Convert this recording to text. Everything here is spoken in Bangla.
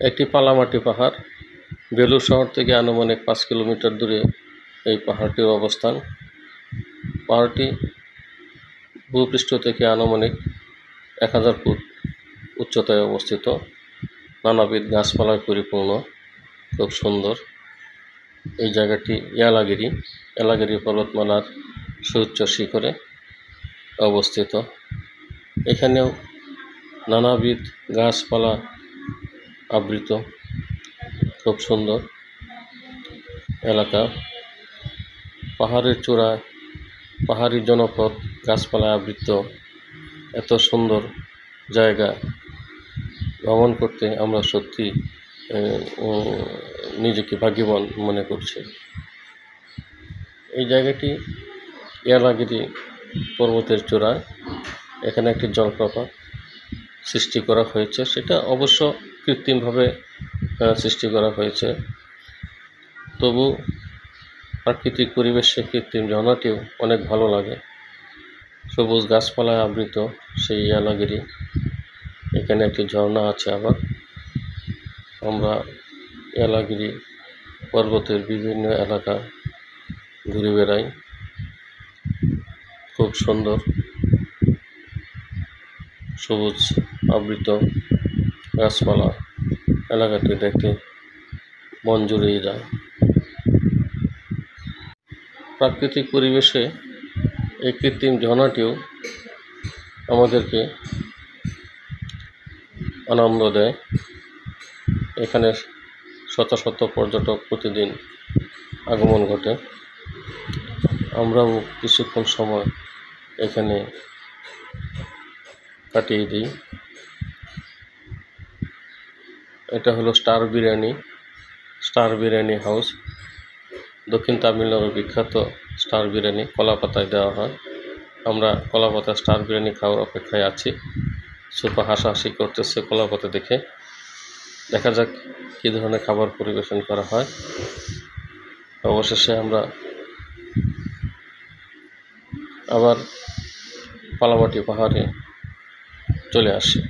একটি পালামাটি পাহাড়। বেলুড় শহর থেকে আনুমানিক 5 কিলোমিটার দূরে এই পাহাড়টির অবস্থান। পাহাড়টি ভূপৃষ্ঠ থেকে আনুমানিক 1000 ফুট উচ্চতায় অবস্থিত। নানাবিধ গাছপালায় পরিপূর্ণ, খুব সুন্দর। এই জায়গাটি এলাগিরি পর্বতমালার সুউচ্চ শিখরে অবস্থিত। এখানেও নানাবিধ গাছপালা আবৃত, খুব সুন্দর এলাকা। পাহাড়ের চূড়ায় পাহাড়ি জনপদ, গাছপালায় আবৃত এত সুন্দর জায়গা ভ্রমণ করতে আমরা সত্যি নিজেকে ভাগ্যবান মনে করছি। এই জায়গাটি এলাগিরি পর্বতের চূড়ায়। এখানে একটি জলপ্রপাত সৃষ্টি করা হয়েছে, সেটা অবশ্য কৃত্রিমভাবে সৃষ্টি করা হয়েছে। তবু প্রাকৃতিক পরিবেশে কৃত্রিম ঝর্ণাটিও অনেক ভালো লাগে। সবুজ গাছপালায় আবৃত সেই এলাগিরি। এখানে একটি ঝর্ণা আছে। আবার আমরা এলাগিরি পর্বতের বিভিন্ন এলাকা ঘুরে বেড়াই, খুব সুন্দর সবুজ আবৃত গাছপালা এলাকাটি দেখতে মন জুড়িয়ে যায়। প্রাকৃতিক পরিবেশে এই কৃত্রিম ঝর্ণাটিও আমাদেরকে আনন্দ দেয়। এখানে শত শত পর্যটক প্রতিদিন আগমন ঘটে। আমরাও কিছুক্ষণ সময় এখানে কাটিয়ে দিই। এটা হলো স্টার বিরিয়ানি হাউস। দক্ষিণ তামিলনাড়ুর বিখ্যাত স্টার বিরিয়ানি কলা পাতায় দেওয়া হয়। আমরা কলা পাতায় স্টার বিরিয়ানি খাওয়ার অপেক্ষায় আছি। সুপা হাসাহাসি করতেছে কলা পাতা দেখে। দেখা যাক কী ধরনের খাবার পরিবেশন করা হয়। অবশেষে আমরা আবার পালামাটি পাহাড়ে চলে আসি।